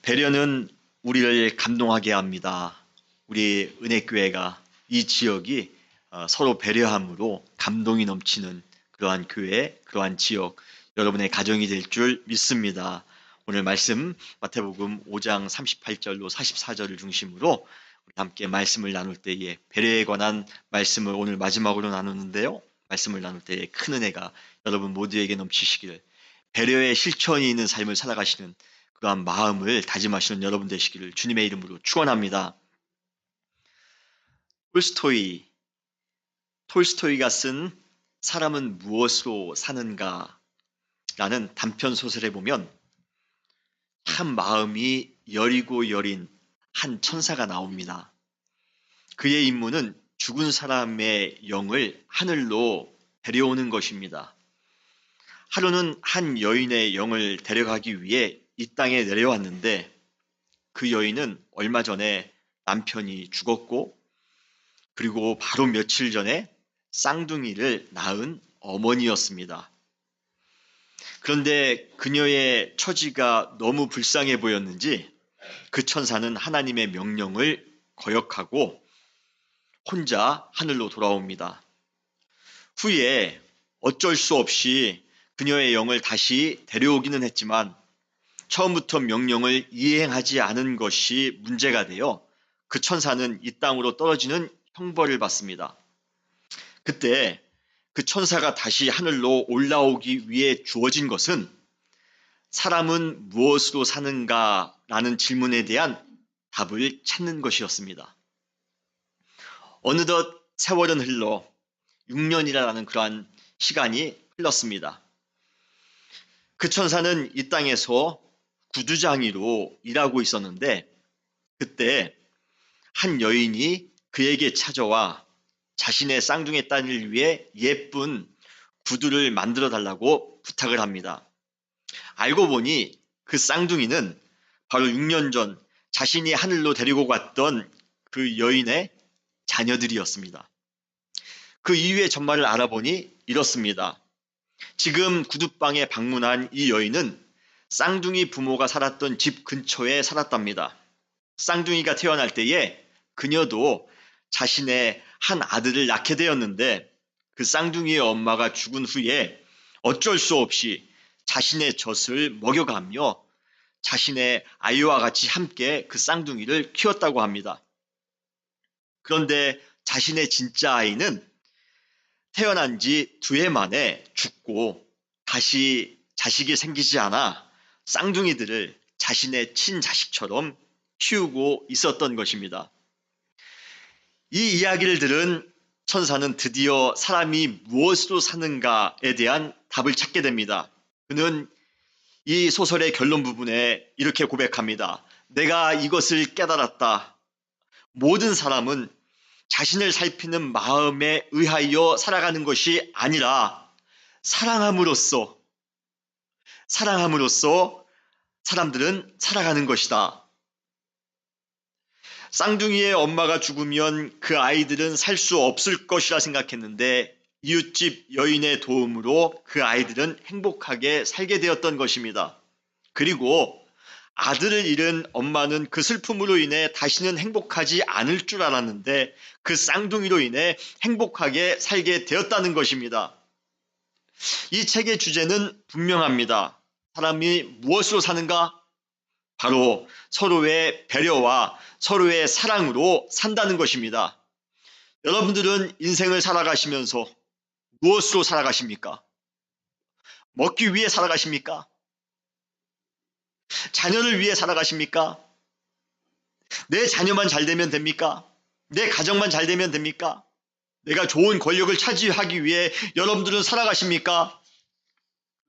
배려는 우리를 감동하게 합니다. 우리 은혜교회가 이 지역이 서로 배려함으로 감동이 넘치는 그러한 교회, 그러한 지역, 여러분의 가정이 될 줄 믿습니다. 오늘 말씀 마태복음 5장 38절로 44절을 중심으로 우리 함께 말씀을 나눌 때에 배려에 관한 말씀을 오늘 마지막으로 나누는데요. 말씀을 나눌 때에 큰 은혜가 여러분 모두에게 넘치시기를, 배려의 실천이 있는 삶을 살아가시는 그러한 마음을 다짐하시는 여러분 되시기를 주님의 이름으로 축원합니다. 톨스토이가 쓴 사람은 무엇으로 사는가 라는 단편 소설에 보면 참 마음이 여리고 여린 한 천사가 나옵니다. 그의 임무는 죽은 사람의 영을 하늘로 데려오는 것입니다. 하루는 한 여인의 영을 데려가기 위해 이 땅에 내려왔는데, 그 여인은 얼마 전에 남편이 죽었고, 그리고 바로 며칠 전에 쌍둥이를 낳은 어머니였습니다. 그런데 그녀의 처지가 너무 불쌍해 보였는지 그 천사는 하나님의 명령을 거역하고 혼자 하늘로 돌아옵니다. 후에 어쩔 수 없이 그녀의 영을 다시 데려오기는 했지만 처음부터 명령을 이행하지 않은 것이 문제가 되어 그 천사는 이 땅으로 떨어지는 형벌을 받습니다. 그때 그 천사가 다시 하늘로 올라오기 위해 주어진 것은 사람은 무엇으로 사는가 라는 질문에 대한 답을 찾는 것이었습니다. 어느덧 세월은 흘러 6년이라는 그러한 시간이 흘렀습니다. 그 천사는 이 땅에서 구두장이로 일하고 있었는데, 그때 한 여인이 그에게 찾아와 자신의 쌍둥이 딸을 위해 예쁜 구두를 만들어 달라고 부탁을 합니다. 알고 보니 그 쌍둥이는 바로 6년 전 자신이 하늘로 데리고 갔던 그 여인의 자녀들이었습니다. 그 이후의 전말을 알아보니 이렇습니다. 지금 구두방에 방문한 이 여인은 쌍둥이 부모가 살았던 집 근처에 살았답니다. 쌍둥이가 태어날 때에 그녀도 자신의 한 아들을 낳게 되었는데, 그 쌍둥이의 엄마가 죽은 후에 어쩔 수 없이 자신의 젖을 먹여가며 자신의 아이와 같이 함께 그 쌍둥이를 키웠다고 합니다. 그런데 자신의 진짜 아이는 태어난 지 2해 만에 죽고 다시 자식이 생기지 않아 쌍둥이들을 자신의 친자식처럼 키우고 있었던 것입니다. 이 이야기를 들은 천사는 드디어 사람이 무엇으로 사는가에 대한 답을 찾게 됩니다. 그는 이 소설의 결론 부분에 이렇게 고백합니다. 내가 이것을 깨달았다. 모든 사람은 자신을 살피는 마음에 의하여 살아가는 것이 아니라 사랑함으로써 사람들은 살아가는 것이다. 쌍둥이의 엄마가 죽으면 그 아이들은 살 수 없을 것이라 생각했는데, 이웃집 여인의 도움으로 그 아이들은 행복하게 살게 되었던 것입니다. 그리고 아들을 잃은 엄마는 그 슬픔으로 인해 다시는 행복하지 않을 줄 알았는데 그 쌍둥이로 인해 행복하게 살게 되었다는 것입니다. 이 책의 주제는 분명합니다. 사람이 무엇으로 사는가? 바로 서로의 배려와 서로의 사랑으로 산다는 것입니다. 여러분들은 인생을 살아가시면서 무엇으로 살아가십니까? 먹기 위해 살아가십니까? 자녀를 위해 살아가십니까? 내 자녀만 잘 되면 됩니까? 내 가정만 잘 되면 됩니까? 내가 좋은 권력을 차지하기 위해 여러분들은 살아가십니까?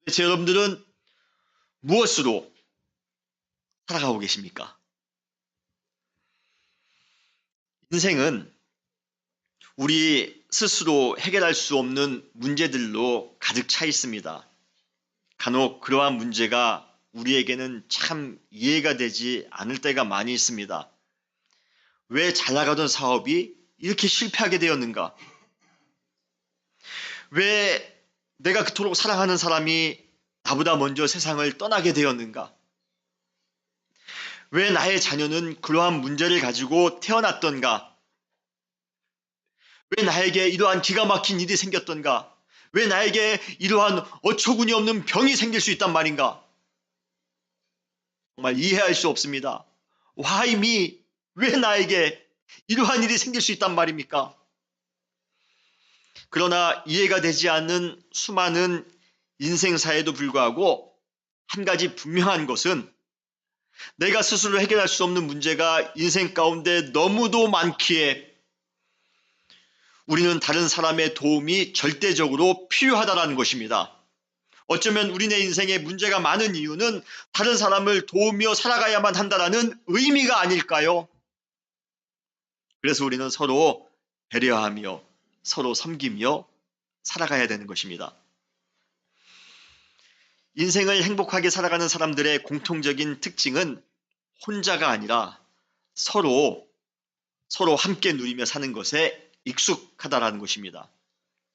대체 여러분들은 무엇으로 살아가고 계십니까? 인생은 우리 스스로 해결할 수 없는 문제들로 가득 차 있습니다. 간혹 그러한 문제가 우리에게는 참 이해가 되지 않을 때가 많이 있습니다. 왜 잘 나가던 사업이 이렇게 실패하게 되었는가? 왜 내가 그토록 사랑하는 사람이 나보다 먼저 세상을 떠나게 되었는가? 왜 나의 자녀는 그러한 문제를 가지고 태어났던가? 왜 나에게 이러한 기가 막힌 일이 생겼던가? 왜 나에게 이러한 어처구니 없는 병이 생길 수 있단 말인가? 정말 이해할 수 없습니다. Why me? 왜 나에게 이러한 일이 생길 수 있단 말입니까? 그러나 이해가 되지 않는 수많은 인생사에도 불구하고 한 가지 분명한 것은 내가 스스로 해결할 수 없는 문제가 인생 가운데 너무도 많기에 우리는 다른 사람의 도움이 절대적으로 필요하다는 것입니다. 어쩌면 우리네 인생에 문제가 많은 이유는 다른 사람을 도우며 살아가야만 한다는 의미가 아닐까요? 그래서 우리는 서로 배려하며 서로 섬기며 살아가야 되는 것입니다. 인생을 행복하게 살아가는 사람들의 공통적인 특징은 혼자가 아니라 서로 함께 누리며 사는 것에 익숙하다라는 것입니다.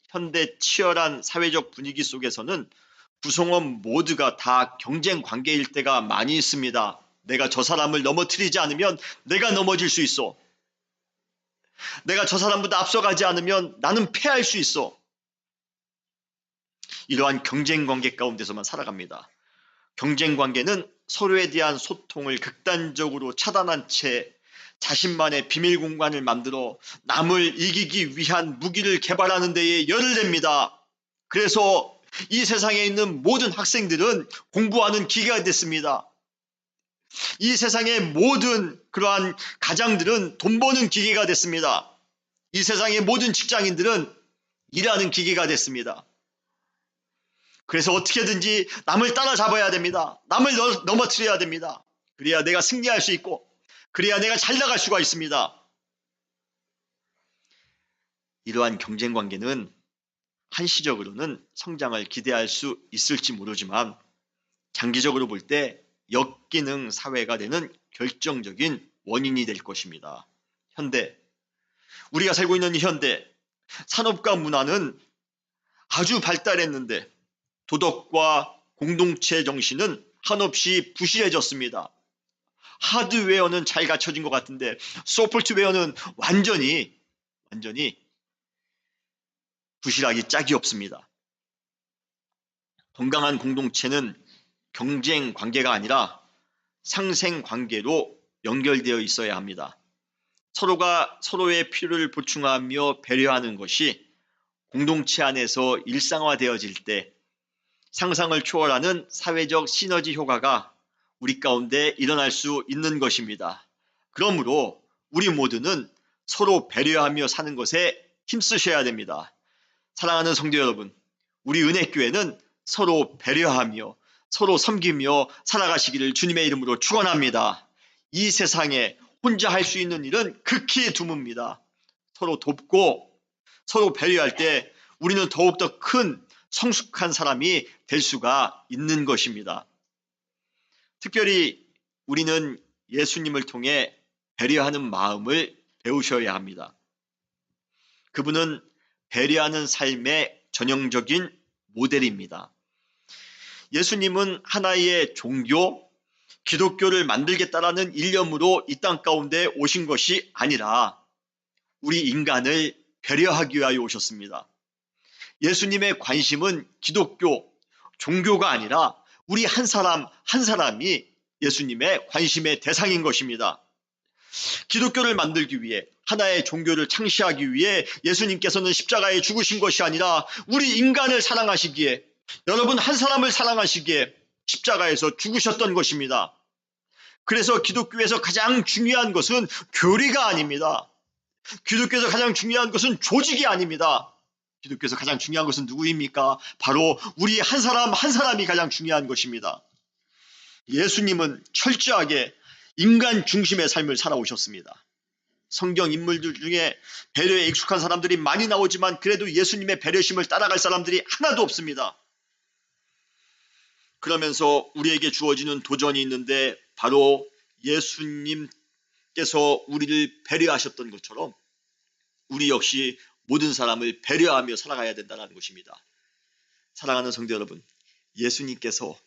현대 치열한 사회적 분위기 속에서는 구성원 모두가 다 경쟁 관계일 때가 많이 있습니다. 내가 저 사람을 넘어뜨리지 않으면 내가 넘어질 수 있어. 내가 저 사람보다 앞서가지 않으면 나는 패할 수 있어. 이러한 경쟁 관계 가운데서만 살아갑니다. 경쟁 관계는 서로에 대한 소통을 극단적으로 차단한 채 자신만의 비밀 공간을 만들어 남을 이기기 위한 무기를 개발하는 데에 열을 냅니다. 그래서 이 세상에 있는 모든 학생들은 공부하는 기계가 됐습니다. 이 세상의 모든 그러한 가장들은 돈 버는 기계가 됐습니다. 이 세상의 모든 직장인들은 일하는 기계가 됐습니다. 그래서 어떻게든지 남을 따라잡아야 됩니다. 남을 넘어뜨려야 됩니다. 그래야 내가 승리할 수 있고 그래야 내가 잘 나갈 수가 있습니다. 이러한 경쟁 관계는 한시적으로는 성장을 기대할 수 있을지 모르지만 장기적으로 볼 때 역기능 사회가 되는 결정적인 원인이 될 것입니다. 우리가 살고 있는 현대 산업과 문화는 아주 발달했는데 도덕과 공동체 정신은 한없이 부실해졌습니다. 하드웨어는 잘 갖춰진 것 같은데 소프트웨어는 완전히 부실하기 짝이 없습니다. 건강한 공동체는 경쟁 관계가 아니라 상생 관계로 연결되어 있어야 합니다. 서로가 서로의 필요를 보충하며 배려하는 것이 공동체 안에서 일상화되어질 때 상상을 초월하는 사회적 시너지 효과가 우리 가운데 일어날 수 있는 것입니다. 그러므로 우리 모두는 서로 배려하며 사는 것에 힘쓰셔야 됩니다. 사랑하는 성도 여러분, 우리 은혜교회는 서로 배려하며 서로 섬기며 살아가시기를 주님의 이름으로 축원합니다. 이 세상에 혼자 할 수 있는 일은 극히 드뭅니다. 서로 돕고 서로 배려할 때 우리는 더욱더 큰 성숙한 사람이 될 수가 있는 것입니다. 특별히 우리는 예수님을 통해 배려하는 마음을 배우셔야 합니다. 그분은 배려하는 삶의 전형적인 모델입니다. 예수님은 하나의 종교, 기독교를 만들겠다라는 일념으로 이 땅 가운데 오신 것이 아니라 우리 인간을 배려하기 위하여 오셨습니다. 예수님의 관심은 기독교, 종교가 아니라 우리 한 사람 한 사람이 예수님의 관심의 대상인 것입니다. 기독교를 만들기 위해 하나의 종교를 창시하기 위해 예수님께서는 십자가에 죽으신 것이 아니라 우리 인간을 사랑하시기에 여러분 한 사람을 사랑하시기에 십자가에서 죽으셨던 것입니다. 그래서 기독교에서 가장 중요한 것은 교리가 아닙니다. 기독교에서 가장 중요한 것은 조직이 아닙니다. 기독교에서 가장 중요한 것은 누구입니까? 바로 우리 한 사람 한 사람이 가장 중요한 것입니다. 예수님은 철저하게 인간 중심의 삶을 살아오셨습니다. 성경 인물들 중에 배려에 익숙한 사람들이 많이 나오지만 그래도 예수님의 배려심을 따라갈 사람들이 하나도 없습니다. 그러면서 우리에게 주어지는 도전이 있는데 바로 예수님께서 우리를 배려하셨던 것처럼 우리 역시 모든 사람을 배려하며 살아가야 된다는 것입니다. 사랑하는 성도 여러분, 예수님께서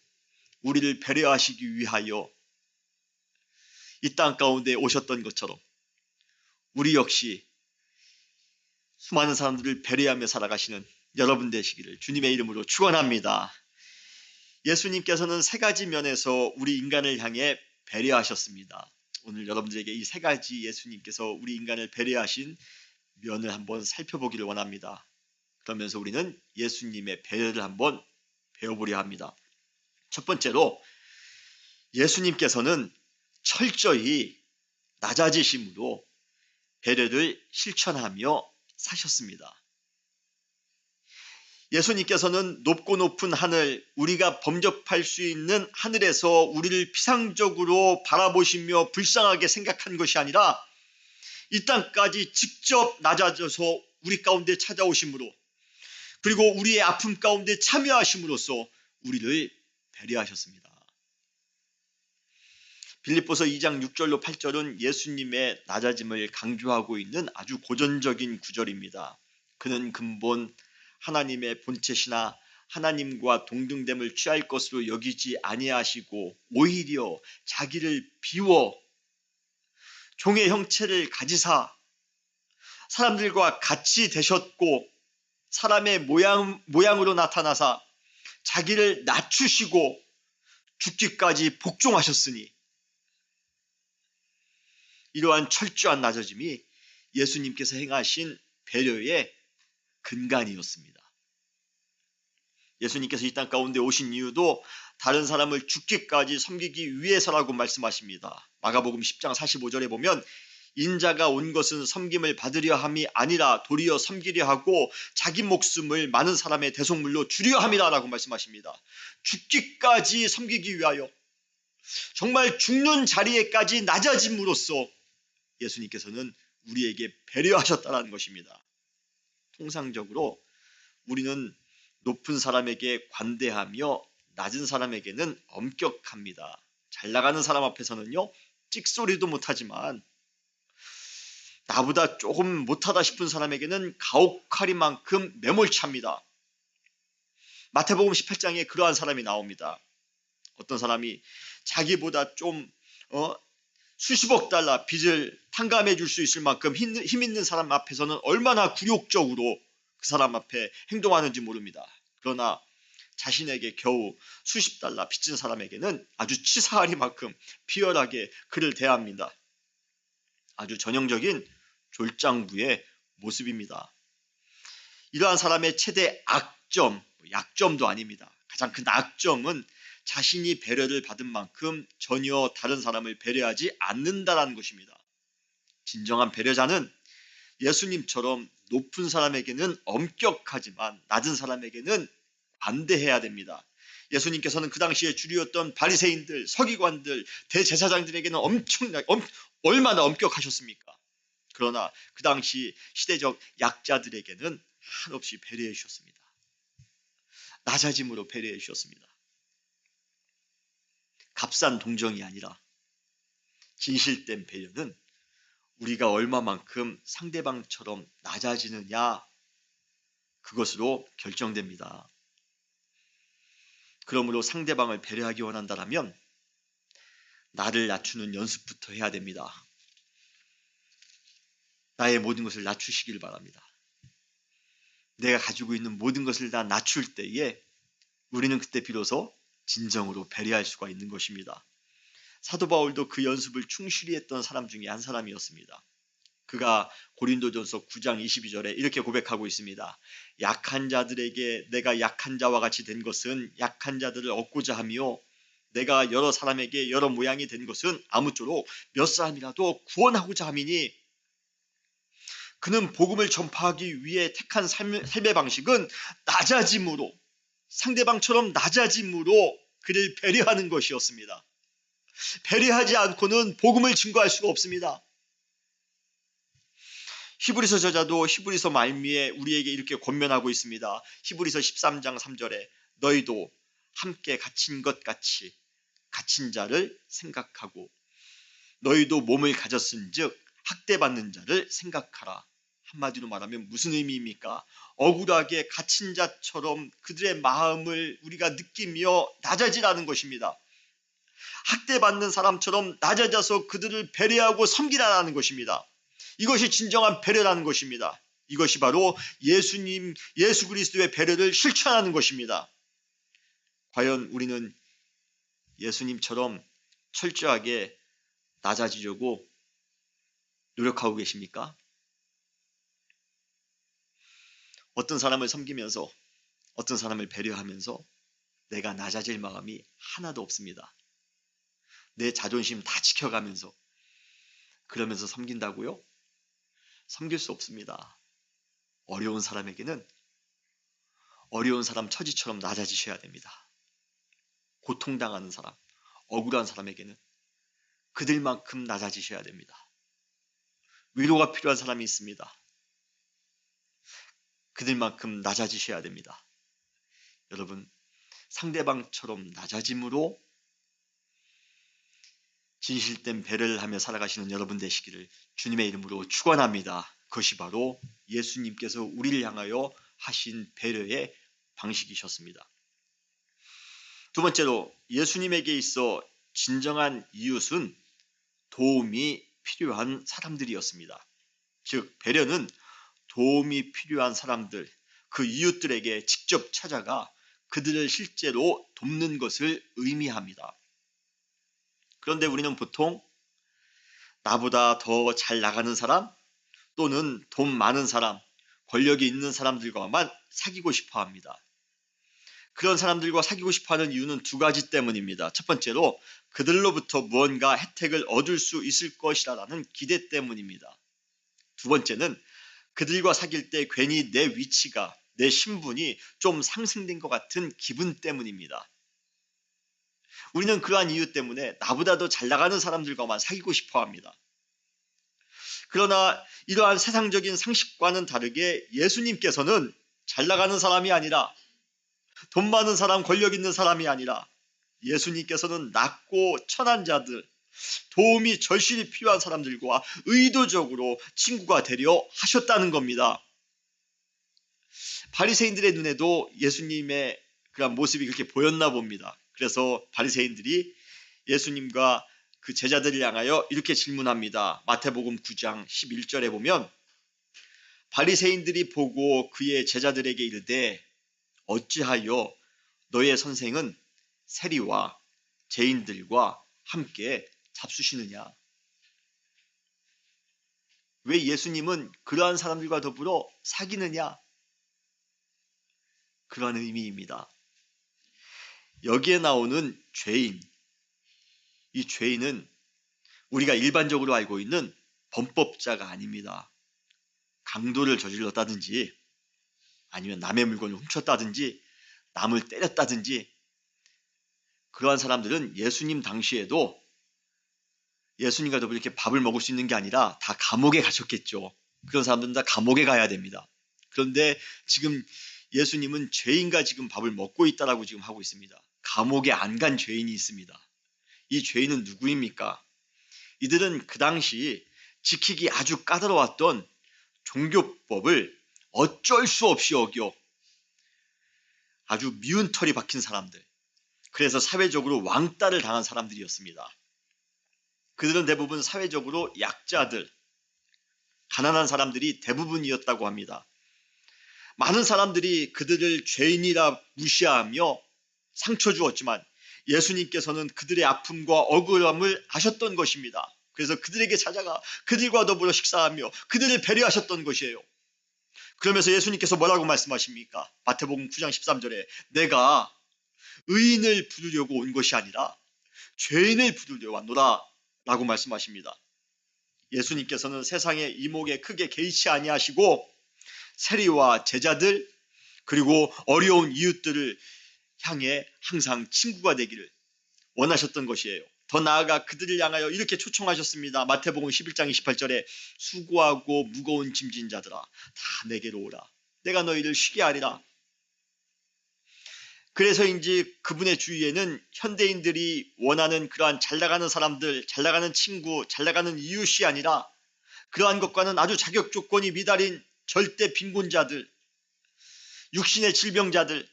우리를 배려하시기 위하여 이 땅 가운데 오셨던 것처럼 우리 역시 수많은 사람들을 배려하며 살아가시는 여러분 되시기를 주님의 이름으로 축원합니다. 예수님께서는 세 가지 면에서 우리 인간을 향해 배려하셨습니다. 오늘 여러분들에게 이 세 가지 예수님께서 우리 인간을 배려하신 면을 한번 살펴보기를 원합니다. 그러면서 우리는 예수님의 배려를 한번 배워보려 합니다. 첫 번째로 예수님께서는 철저히 낮아지심으로 배려를 실천하며 사셨습니다. 예수님께서는 높고 높은 하늘, 우리가 범접할 수 있는 하늘에서 우리를 피상적으로 바라보시며 불쌍하게 생각한 것이 아니라 이 땅까지 직접 낮아져서 우리 가운데 찾아오심으로, 그리고 우리의 아픔 가운데 참여하심으로써 우리를 배려하셨습니다. 빌립보서 2장 6절로 8절은 예수님의 낮아짐을 강조하고 있는 아주 고전적인 구절입니다. 그는 근본 하나님의 본체시나 하나님과 동등됨을 취할 것으로 여기지 아니하시고 오히려 자기를 비워 종의 형체를 가지사 사람들과 같이 되셨고 사람의 모양으로 나타나사 자기를 낮추시고 죽기까지 복종하셨으니, 이러한 철저한 낮아짐이 예수님께서 행하신 배려의 근간이었습니다. 예수님께서 이 땅 가운데 오신 이유도 다른 사람을 죽기까지 섬기기 위해서라고 말씀하십니다. 마가복음 10장 45절에 보면 인자가 온 것은 섬김을 받으려 함이 아니라 도리어 섬기려 하고 자기 목숨을 많은 사람의 대속물로 주려 함이라 라고 말씀하십니다. 죽기까지 섬기기 위하여 정말 죽는 자리에까지 낮아짐으로써 예수님께서는 우리에게 배려하셨다는 것입니다. 통상적으로 우리는 높은 사람에게 관대하며 낮은 사람에게는 엄격합니다. 잘 나가는 사람 앞에서는요, 찍소리도 못하지만 나보다 조금 못하다 싶은 사람에게는 가혹하리만큼 매몰차입니다. 마태복음 18장에 그러한 사람이 나옵니다. 어떤 사람이 자기보다 좀 수십억 달러 빚을 탕감해 줄 수 있을 만큼 힘 있는 사람 앞에서는 얼마나 굴욕적으로 그 사람 앞에 행동하는지 모릅니다. 그러나 자신에게 겨우 수십 달러 빚진 사람에게는 아주 치사하리만큼 비열하게 그를 대합니다. 아주 전형적인 졸장부의 모습입니다. 이러한 사람의 최대 악점, 약점도 아닙니다. 가장 큰 악점은 자신이 배려를 받은 만큼 전혀 다른 사람을 배려하지 않는다는 것입니다. 진정한 배려자는 예수님처럼 높은 사람에게는 엄격하지만 낮은 사람에게는 관대해야 됩니다. 예수님께서는 그 당시에 주류였던 바리새인들, 서기관들, 대제사장들에게는 얼마나 엄격하셨습니까? 그러나 그 당시 시대적 약자들에게는 한없이 배려해 주셨습니다. 낮아짐으로 배려해 주셨습니다. 값싼 동정이 아니라 진실된 배려는 우리가 얼마만큼 상대방처럼 낮아지느냐, 그것으로 결정됩니다. 그러므로 상대방을 배려하기 원한다면 나를 낮추는 연습부터 해야 됩니다. 나의 모든 것을 낮추시길 바랍니다. 내가 가지고 있는 모든 것을 다 낮출 때에 우리는 그때 비로소 진정으로 배려할 수가 있는 것입니다. 사도 바울도 그 연습을 충실히 했던 사람 중에 한 사람이었습니다. 그가 고린도전서 9장 22절에 이렇게 고백하고 있습니다. 약한 자들에게 내가 약한 자와 같이 된 것은 약한 자들을 얻고자 하며 내가 여러 사람에게 여러 모양이 된 것은 아무쪼록 몇 사람이라도 구원하고자 함이니, 그는 복음을 전파하기 위해 택한 삶의 방식은 낮아짐으로, 상대방처럼 낮아짐으로 그를 배려하는 것이었습니다. 배려하지 않고는 복음을 증거할 수가 없습니다. 히브리서 저자도 히브리서 말미에 우리에게 이렇게 권면하고 있습니다. 히브리서 13장 3절에 너희도 함께 갇힌 것 같이 갇힌 자를 생각하고 너희도 몸을 가졌은즉 학대받는 자를 생각하라. 한마디로 말하면 무슨 의미입니까? 억울하게 갇힌 자처럼 그들의 마음을 우리가 느끼며 낮아지라는 것입니다. 학대받는 사람처럼 낮아져서 그들을 배려하고 섬기라는 것입니다. 이것이 진정한 배려라는 것입니다. 이것이 바로 예수 그리스도의 배려를 실천하는 것입니다. 과연 우리는 예수님처럼 철저하게 낮아지려고 노력하고 계십니까? 어떤 사람을 섬기면서, 어떤 사람을 배려하면서 내가 낮아질 마음이 하나도 없습니다. 내 자존심 다 지켜가면서 그러면서 섬긴다고요? 섬길 수 없습니다. 어려운 사람에게는 어려운 사람 처지처럼 낮아지셔야 됩니다. 고통당하는 사람, 억울한 사람에게는 그들만큼 낮아지셔야 됩니다. 위로가 필요한 사람이 있습니다. 그들만큼 낮아지셔야 됩니다. 여러분, 상대방처럼 낮아짐으로 진실된 배려를 하며 살아가시는 여러분 되시기를 주님의 이름으로 축원합니다. 그것이 바로 예수님께서 우리를 향하여 하신 배려의 방식이셨습니다. 두 번째로, 예수님에게 있어 진정한 이웃은 도움이 필요한 사람들이었습니다. 즉, 배려는 도움이 필요한 사람들, 그 이웃들에게 직접 찾아가 그들을 실제로 돕는 것을 의미합니다. 그런데 우리는 보통 나보다 더 잘 나가는 사람 또는 돈 많은 사람, 권력이 있는 사람들과만 사귀고 싶어 합니다. 그런 사람들과 사귀고 싶어하는 이유는 두 가지 때문입니다. 첫 번째로 그들로부터 무언가 혜택을 얻을 수 있을 것이라는 기대 때문입니다. 두 번째는 그들과 사귈 때 괜히 내 위치가, 내 신분이 좀 상승된 것 같은 기분 때문입니다. 우리는 그러한 이유 때문에 나보다 더 잘 나가는 사람들과만 사귀고 싶어 합니다. 그러나 이러한 세상적인 상식과는 다르게 예수님께서는 잘 나가는 사람이 아니라, 돈 많은 사람, 권력 있는 사람이 아니라 예수님께서는 낮고 천한 자들, 도움이 절실히 필요한 사람들과 의도적으로 친구가 되려 하셨다는 겁니다. 바리새인들의 눈에도 예수님의 그런 모습이 그렇게 보였나 봅니다. 그래서 바리새인들이 예수님과 그 제자들을 향하여 이렇게 질문합니다. 마태복음 9장 11절에 보면 바리새인들이 보고 그의 제자들에게 이르되 어찌하여 너의 선생은 세리와 죄인들과 함께 잡수시느냐? 왜 예수님은 그러한 사람들과 더불어 사귀느냐? 그러한 의미입니다. 여기에 나오는 죄인, 이 죄인은 우리가 일반적으로 알고 있는 범법자가 아닙니다. 강도를 저질렀다든지 아니면 남의 물건을 훔쳤다든지 남을 때렸다든지 그러한 사람들은 예수님 당시에도 예수님과 더불어 이렇게 밥을 먹을 수 있는 게 아니라 다 감옥에 가셨겠죠. 그런 사람들은 다 감옥에 가야 됩니다. 그런데 지금 예수님은 죄인과 지금 밥을 먹고 있다라고 지금 하고 있습니다. 감옥에 안 간 죄인이 있습니다. 이 죄인은 누구입니까? 이들은 그 당시 지키기 아주 까다로웠던 종교법을 어쩔 수 없이 어겨 아주 미운 털이 박힌 사람들, 그래서 사회적으로 왕따를 당한 사람들이었습니다. 그들은 대부분 사회적으로 약자들, 가난한 사람들이 대부분이었다고 합니다. 많은 사람들이 그들을 죄인이라 무시하며 상처 주었지만 예수님께서는 그들의 아픔과 억울함을 아셨던 것입니다. 그래서 그들에게 찾아가 그들과 더불어 식사하며 그들을 배려하셨던 것이에요. 그러면서 예수님께서 뭐라고 말씀하십니까? 마태복음 9장 13절에 내가 의인을 부르려고 온 것이 아니라 죄인을 부르려 왔노라 라고 말씀하십니다. 예수님께서는 세상의 이목에 크게 개의치 아니하시고 세리와 제자들 그리고 어려운 이웃들을 향해 항상 친구가 되기를 원하셨던 것이에요. 더 나아가 그들을 향하여 이렇게 초청하셨습니다. 마태복음 11장 28절에 수고하고 무거운 짐진 자들아 다 내게로 오라. 내가 너희를 쉬게 하리라. 그래서인지 그분의 주위에는 현대인들이 원하는 그러한 잘 나가는 사람들, 잘 나가는 친구, 잘 나가는 이웃이 아니라 그러한 것과는 아주 자격 조건이 미달인 절대 빈곤자들, 육신의 질병자들,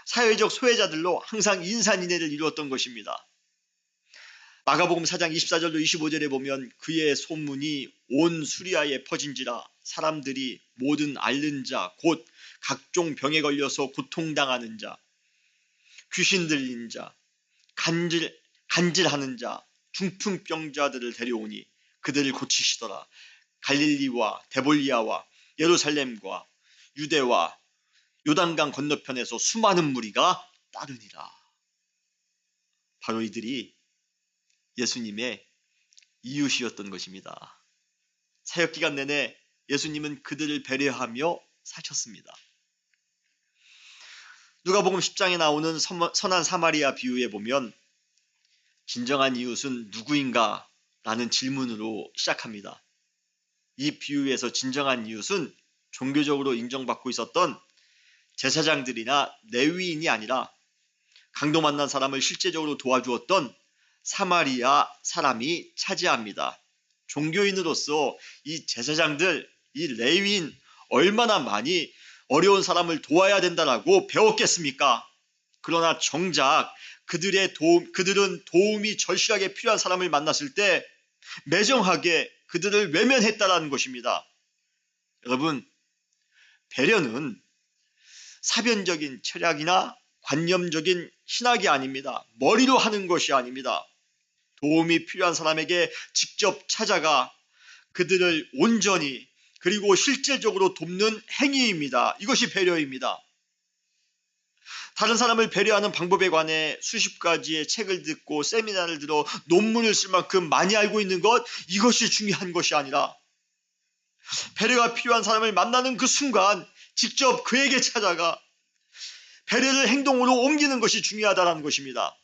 사회적 소외자들로 항상 인산인해를 이루었던 것입니다. 마가복음 4장 24절로 25절에 보면 그의 소문이 온 수리아에 퍼진지라 사람들이 모든 앓는 자 곧 각종 병에 걸려서 고통당하는 자 귀신 들린 자 간질하는 자 중풍병자들을 데려오니 그들을 고치시더라. 갈릴리와 데볼리아와 예루살렘과 유대와 요단강 건너편에서 수많은 무리가 따르니라. 바로 이들이 예수님의 이웃이었던 것입니다. 사역기간 내내 예수님은 그들을 배려하며 사셨습니다. 누가복음 10장에 나오는 선한 사마리아 비유에 보면 진정한 이웃은 누구인가? 라는 질문으로 시작합니다. 이 비유에서 진정한 이웃은 종교적으로 인정받고 있었던 제사장들이나 레위인이 아니라 강도 만난 사람을 실제적으로 도와주었던 사마리아 사람이 차지합니다. 종교인으로서 이 제사장들, 이 레위인 얼마나 많이 어려운 사람을 도와야 된다라고 배웠겠습니까? 그러나 정작 그들은 도움이 절실하게 필요한 사람을 만났을 때 매정하게 그들을 외면했다라는 것입니다. 여러분, 배려는 사변적인 철학이나 관념적인 신학이 아닙니다. 머리로 하는 것이 아닙니다. 도움이 필요한 사람에게 직접 찾아가 그들을 온전히 그리고 실질적으로 돕는 행위입니다. 이것이 배려입니다. 다른 사람을 배려하는 방법에 관해 수십 가지의 책을 듣고 세미나를 들어 논문을 쓸 만큼 많이 알고 있는 것, 이것이 중요한 것이 아니라 배려가 필요한 사람을 만나는 그 순간 직접 그에게 찾아가 배려를 행동으로 옮기는 것이 중요하다는 것입니다.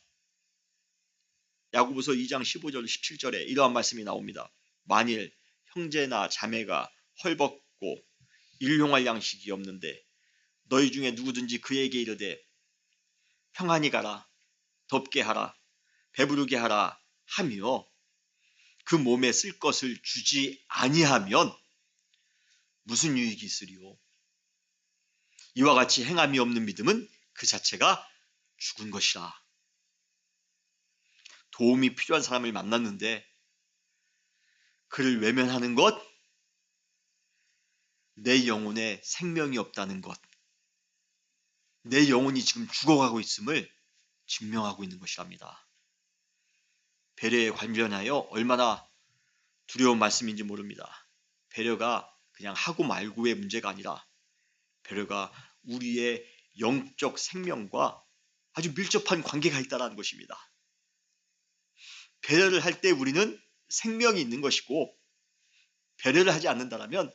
야고보서 2장 15절 17절에 이러한 말씀이 나옵니다. 만일 형제나 자매가 헐벗고 일용할 양식이 없는데 너희 중에 누구든지 그에게 이르되 평안히 가라, 덥게 하라, 배부르게 하라 하며 그 몸에 쓸 것을 주지 아니하면 무슨 유익이 있으리요? 이와 같이 행함이 없는 믿음은 그 자체가 죽은 것이라. 도움이 필요한 사람을 만났는데 그를 외면하는 것, 내 영혼에 생명이 없다는 것, 내 영혼이 지금 죽어가고 있음을 증명하고 있는 것이랍니다. 배려에 관련하여 얼마나 두려운 말씀인지 모릅니다. 배려가 그냥 하고 말고의 문제가 아니라 배려가 우리의 영적 생명과 아주 밀접한 관계가 있다는 것입니다. 배려를 할 때 우리는 생명이 있는 것이고 배려를 하지 않는다면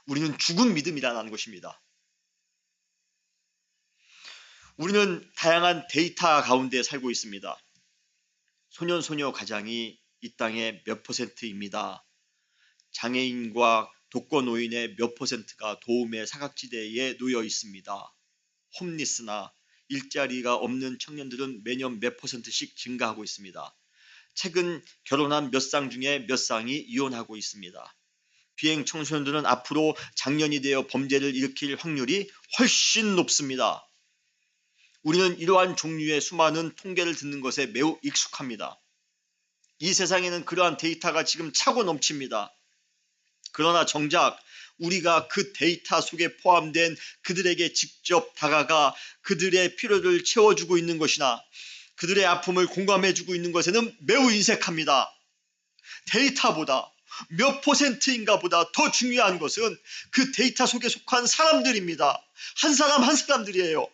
우리는 죽은 믿음이라는 것입니다. 우리는 다양한 데이터 가운데 살고 있습니다. 소년소녀 가장이 이 땅의 몇 %입니다. 장애인과 독거노인의 몇 %가 도움의 사각지대에 놓여 있습니다. 홈리스나 일자리가 없는 청년들은 매년 몇 %씩 증가하고 있습니다. 최근 결혼한 몇 쌍 중에 몇 쌍이 이혼하고 있습니다. 비행 청소년들은 앞으로 장년이 되어 범죄를 일으킬 확률이 훨씬 높습니다. 우리는 이러한 종류의 수많은 통계를 듣는 것에 매우 익숙합니다. 이 세상에는 그러한 데이터가 지금 차고 넘칩니다. 그러나 정작 우리가 그 데이터 속에 포함된 그들에게 직접 다가가 그들의 필요를 채워주고 있는 것이나 그들의 아픔을 공감해주고 있는 것에는 매우 인색합니다. 데이터보다 몇 %인가 보다 더 중요한 것은 그 데이터 속에 속한 사람들입니다. 한 사람 한 사람들이에요.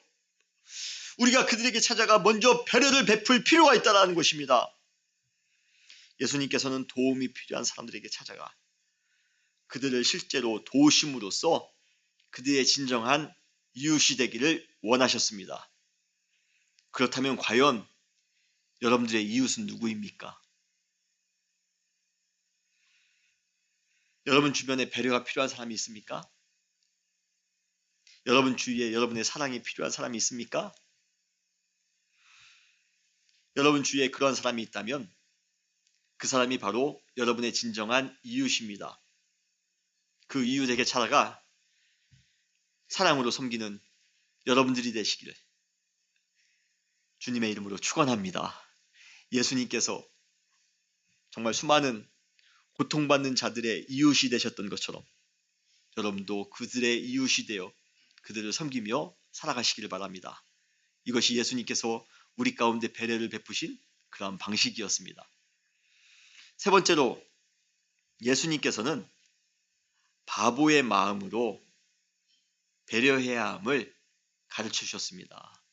우리가 그들에게 찾아가 먼저 배려를 베풀 필요가 있다는 것입니다. 예수님께서는 도움이 필요한 사람들에게 찾아가 그들을 실제로 도우심으로써 그들의 진정한 이웃이 되기를 원하셨습니다. 그렇다면 과연 여러분들의 이웃은 누구입니까? 여러분 주변에 배려가 필요한 사람이 있습니까? 여러분 주위에 여러분의 사랑이 필요한 사람이 있습니까? 여러분 주위에 그런 사람이 있다면 그 사람이 바로 여러분의 진정한 이웃입니다. 그 이웃에게 찾아가 사랑으로 섬기는 여러분들이 되시기를 주님의 이름으로 축원합니다. 예수님께서 정말 수많은 고통받는 자들의 이웃이 되셨던 것처럼 여러분도 그들의 이웃이 되어 그들을 섬기며 살아가시기를 바랍니다. 이것이 예수님께서 우리 가운데 배려를 베푸신 그러한 방식이었습니다. 세 번째로 예수님께서는 바보의 마음으로 배려해야 함을 가르쳐 주셨습니다.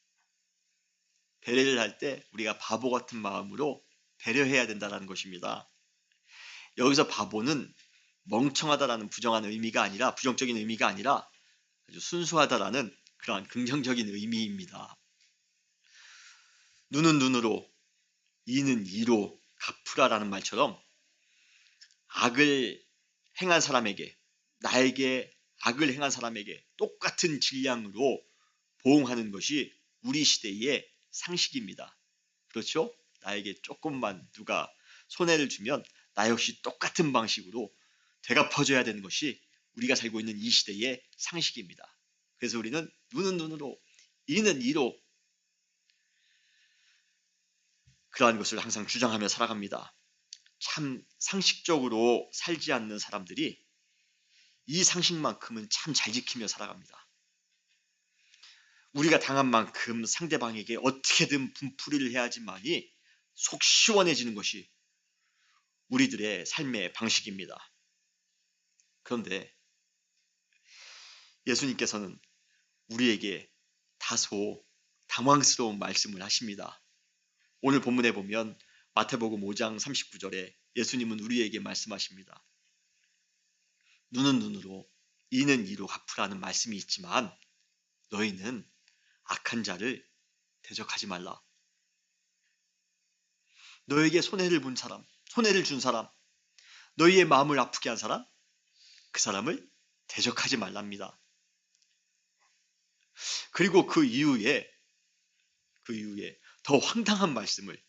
배려를 할 때 우리가 바보 같은 마음으로 배려해야 된다는 것입니다. 여기서 바보는 멍청하다라는 부정적인 의미가 아니라 아주 순수하다라는 그러한 긍정적인 의미입니다. 눈은 눈으로, 이는 이로 갚으라라는 말처럼 악을 행한 사람에게, 나에게 악을 행한 사람에게 똑같은 질량으로 보응하는 것이 우리 시대의 상식입니다. 그렇죠? 나에게 조금만 누가 손해를 주면 나 역시 똑같은 방식으로 되갚아줘야 되는 것이 우리가 살고 있는 이 시대의 상식입니다. 그래서 우리는 눈은 눈으로, 이는 이로 그러한 것을 항상 주장하며 살아갑니다. 참 상식적으로 살지 않는 사람들이 이 상식만큼은 참 잘 지키며 살아갑니다. 우리가 당한 만큼 상대방에게 어떻게든 분풀이를 해야지만이 속 시원해지는 것이 우리들의 삶의 방식입니다. 그런데 예수님께서는 우리에게 다소 당황스러운 말씀을 하십니다. 오늘 본문에 보면 마태복음 5장 39절에 예수님은 우리에게 말씀하십니다. 눈은 눈으로, 이는 이로 갚으라는 말씀이 있지만 너희는 악한 자를 대적하지 말라. 너에게 손해를 준 사람, 너희의 마음을 아프게 한 사람, 그 사람을 대적하지 말랍니다. 그리고 그 이후에 더 황당한 말씀을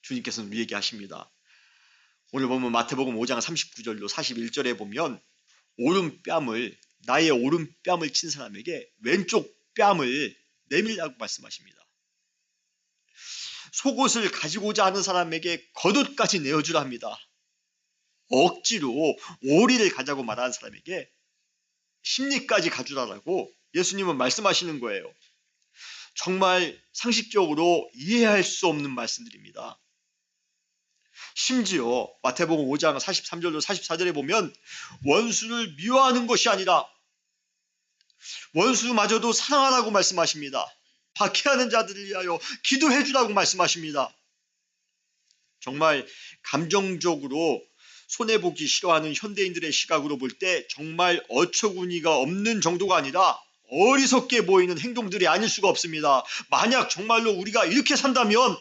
주님께서는 우리에게 하십니다. 오늘 보면 마태복음 5장 39절로 41절에 보면 나의 오른뺨을 친 사람에게 왼쪽 뺨을 내밀라고 말씀하십니다. 속옷을 가지고자 하는 사람에게 겉옷까지 내어주라 합니다. 억지로 오리를 가자고 말하는 사람에게 심리까지 가주라라고 예수님은 말씀하시는 거예요. 정말 상식적으로 이해할 수 없는 말씀들입니다. 심지어 마태복음 5장 43절로 44절에 보면 원수를 미워하는 것이 아니라 원수마저도 사랑하라고 말씀하십니다. 박해하는 자들을 위하여 기도해 주라고 말씀하십니다. 정말 감정적으로 손해보기 싫어하는 현대인들의 시각으로 볼 때 정말 어처구니가 없는 정도가 아니라 어리석게 보이는 행동들이 아닐 수가 없습니다. 만약 정말로 우리가 이렇게 산다면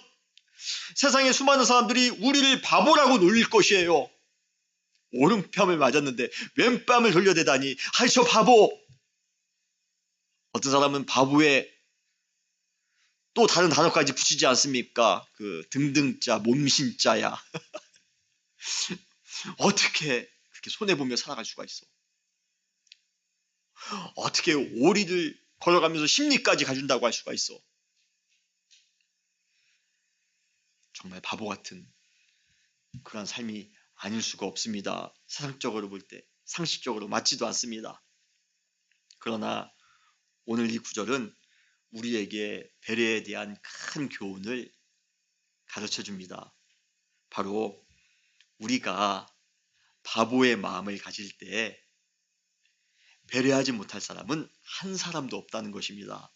세상의 수많은 사람들이 우리를 바보라고 놀릴 것이에요. 오른뺨을 맞았는데 왼뺨을 돌려대다니, 아이 저 바보. 어떤 사람은 바보에 또 다른 단어까지 붙이지 않습니까? 그 등등자, 몸신자야. 어떻게 그렇게 손해보며 살아갈 수가 있어? 어떻게 오리를 걸어가면서 심리까지 가준다고 할 수가 있어? 정말 바보 같은 그런 삶이 아닐 수가 없습니다. 세상적으로 볼 때 상식적으로 맞지도 않습니다. 그러나 오늘 이 구절은 우리에게 배려에 대한 큰 교훈을 가르쳐 줍니다. 바로 우리가 바보의 마음을 가질 때 배려하지 못할 사람은 한 사람도 없다는 것입니다.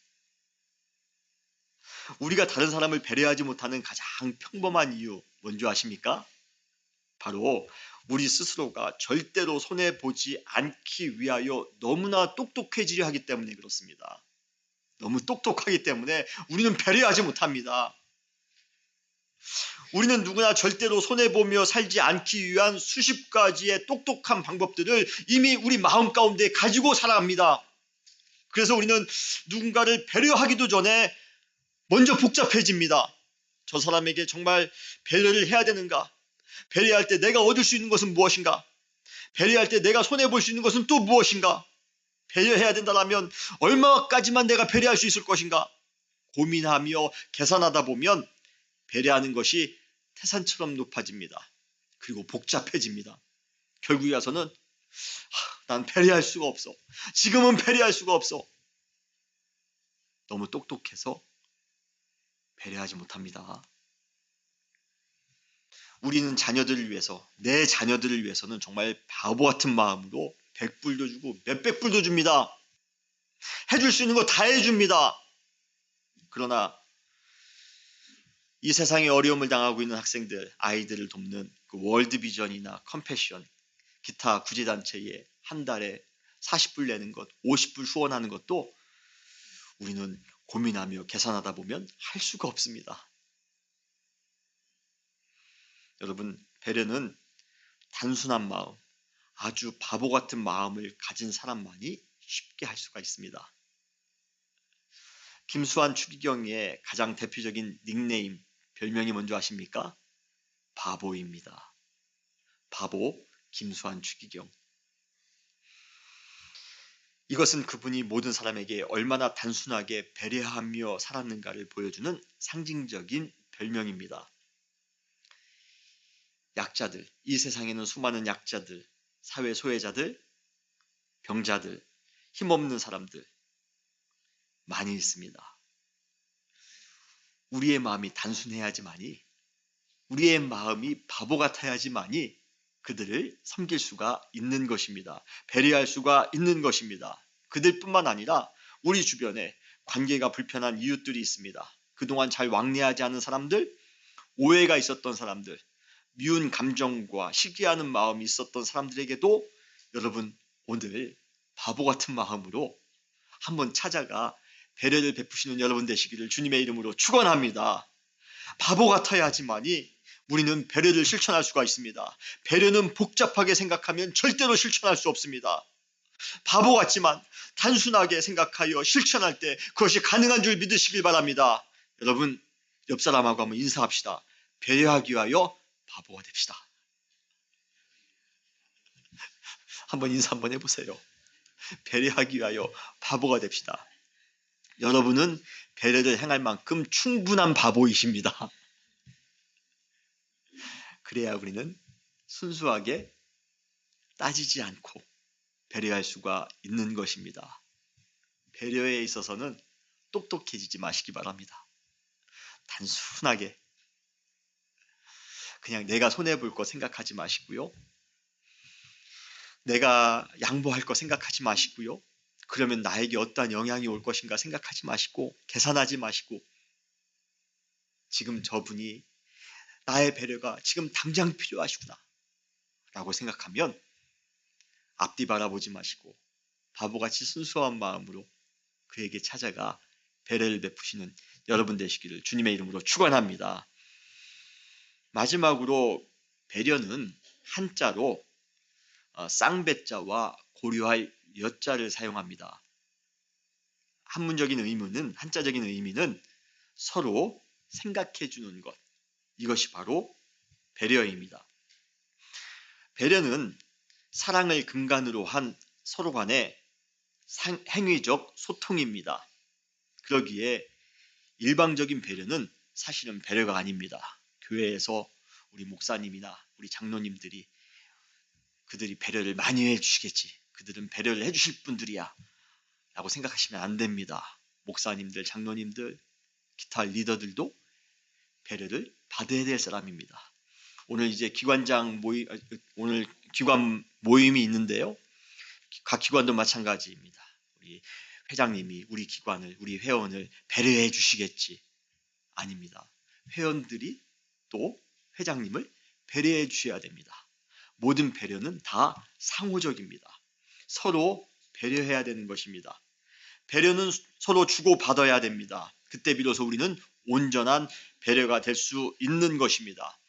우리가 다른 사람을 배려하지 못하는 가장 평범한 이유 뭔지 아십니까? 바로 우리 스스로가 절대로 손해보지 않기 위하여 너무나 똑똑해지려 하기 때문에 그렇습니다. 너무 똑똑하기 때문에 우리는 배려하지 못합니다. 우리는 누구나 절대로 손해보며 살지 않기 위한 수십 가지의 똑똑한 방법들을 이미 우리 마음 가운데 가지고 살아갑니다. 그래서 우리는 누군가를 배려하기도 전에 먼저 복잡해집니다. 저 사람에게 정말 배려를 해야 되는가? 배려할 때 내가 얻을 수 있는 것은 무엇인가? 배려할 때 내가 손해볼 수 있는 것은 또 무엇인가? 배려해야 된다면 얼마까지만 내가 배려할 수 있을 것인가? 고민하며 계산하다 보면 배려하는 것이 태산처럼 높아집니다. 그리고 복잡해집니다. 결국에 와서는 난 배려할 수가 없어. 지금은 배려할 수가 없어. 너무 똑똑해서 배려하지 못합니다. 우리는 자녀들을 위해서, 내 자녀들을 위해서는 정말 바보 같은 마음으로 100불도 주고 몇백 불도 줍니다. 해줄 수 있는 거 다 해줍니다. 그러나 이 세상에 어려움을 당하고 있는 학생들, 아이들을 돕는 그 월드비전이나 컴패션, 기타 구제단체에 한 달에 40불 내는 것, 50불 후원하는 것도 우리는 고민하며 계산하다 보면 할 수가 없습니다. 여러분, 배려는 단순한 마음, 아주 바보 같은 마음을 가진 사람만이 쉽게 할 수가 있습니다. 김수환 추기경의 가장 대표적인 닉네임, 별명이 뭔지 아십니까? 바보입니다. 바보 김수환 추기경. 이것은 그분이 모든 사람에게 얼마나 단순하게 배려하며 살았는가를 보여주는 상징적인 별명입니다. 약자들, 이 세상에는 수많은 약자들, 사회 소외자들, 병자들, 힘없는 사람들 많이 있습니다. 우리의 마음이 단순해야지만이, 우리의 마음이 바보 같아야지만이 그들을 섬길 수가 있는 것입니다. 배려할 수가 있는 것입니다. 그들뿐만 아니라 우리 주변에 관계가 불편한 이웃들이 있습니다. 그동안 잘 왕래하지 않은 사람들, 오해가 있었던 사람들, 미운 감정과 시기하는 마음이 있었던 사람들에게도 여러분 오늘 바보 같은 마음으로 한번 찾아가 배려를 베푸시는 여러분 되시기를 주님의 이름으로 축원합니다. 바보 같아야지만이 우리는 배려를 실천할 수가 있습니다. 배려는 복잡하게 생각하면 절대로 실천할 수 없습니다. 바보 같지만 단순하게 생각하여 실천할 때 그것이 가능한 줄 믿으시길 바랍니다. 여러분, 옆 사람하고 한번 인사합시다. 배려하기 위하여 바보가 됩시다. 한번 인사 한번 해보세요. 배려하기 위하여 바보가 됩시다. 여러분은 배려를 행할 만큼 충분한 바보이십니다. 그래야 우리는 순수하게 따지지 않고 배려할 수가 있는 것입니다. 배려에 있어서는 똑똑해지지 마시기 바랍니다. 단순하게 그냥 내가 손해볼 거 생각하지 마시고요. 내가 양보할 거 생각하지 마시고요. 그러면 나에게 어떠한 영향이 올 것인가 생각하지 마시고 계산하지 마시고 지금 저분이 나의 배려가 지금 당장 필요하시구나 라고 생각하면 앞뒤 바라보지 마시고 바보같이 순수한 마음으로 그에게 찾아가 배려를 베푸시는 여러분 되시기를 주님의 이름으로 축원합니다. 마지막으로 배려는 한자로 쌍배자와 고려할 여자를 사용합니다. 한문적인 의미는, 한자적인 의미는 서로 생각해 주는 것, 이것이 바로 배려입니다. 배려는 사랑을 근간으로 한 서로 간의 행위적 소통입니다. 그러기에 일방적인 배려는 사실은 배려가 아닙니다. 교회에서 우리 목사님이나 우리 장로님들이 그들이 배려를 많이 해주시겠지, 그들은 배려를 해주실 분들이야 라고 생각하시면 안 됩니다. 목사님들, 장로님들, 기타 리더들도 배려를 받아야 될 사람입니다. 오늘 이제 오늘 기관 모임이 있는데요. 각 기관도 마찬가지입니다. 우리 회장님이 우리 기관을, 우리 회원을 배려해 주시겠지? 아닙니다. 회원들이 또 회장님을 배려해 주셔야 됩니다. 모든 배려는 다 상호적입니다. 서로 배려해야 되는 것입니다. 배려는 서로 주고받아야 됩니다. 그때 비로소 우리는 온전한 배려가 될 수 있는 것입니다.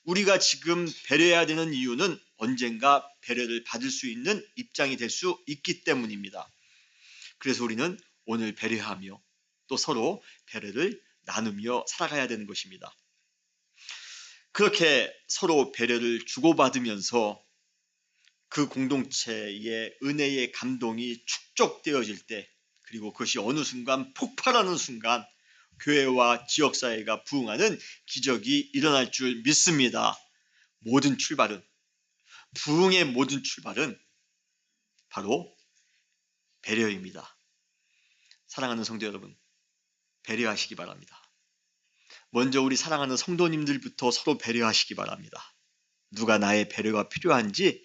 우리가 지금 배려해야 되는 이유는 언젠가 배려를 받을 수 있는 입장이 될 수 있기 때문입니다. 그래서 우리는 오늘 배려하며 또 서로 배려를 나누며 살아가야 되는 것입니다. 그렇게 서로 배려를 주고받으면서 그 공동체의 은혜의 감동이 축적되어질 때, 그리고 그것이 어느 순간 폭발하는 순간 교회와 지역사회가 부흥하는 기적이 일어날 줄 믿습니다. 모든 출발은, 부흥의 모든 출발은 바로 배려입니다. 사랑하는 성도 여러분, 배려하시기 바랍니다. 먼저 우리 사랑하는 성도님들부터 서로 배려하시기 바랍니다. 누가 나의 배려가 필요한지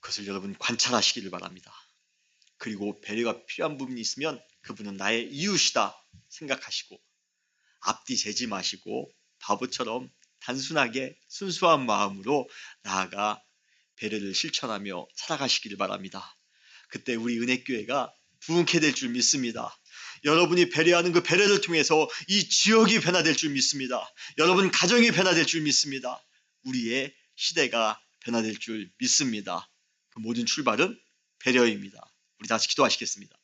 그것을 여러분 관찰하시기를 바랍니다. 그리고 배려가 필요한 부분이 있으면 그분은 나의 이웃이다 생각하시고 앞뒤 재지 마시고 바보처럼 단순하게 순수한 마음으로 나아가 배려를 실천하며 살아가시기를 바랍니다. 그때 우리 은혜교회가 부흥케 될 줄 믿습니다. 여러분이 배려하는 그 배려를 통해서 이 지역이 변화될 줄 믿습니다. 여러분 가정이 변화될 줄 믿습니다. 우리의 시대가 변화될 줄 믿습니다. 그 모든 출발은 배려입니다. 우리 다시 기도하시겠습니다.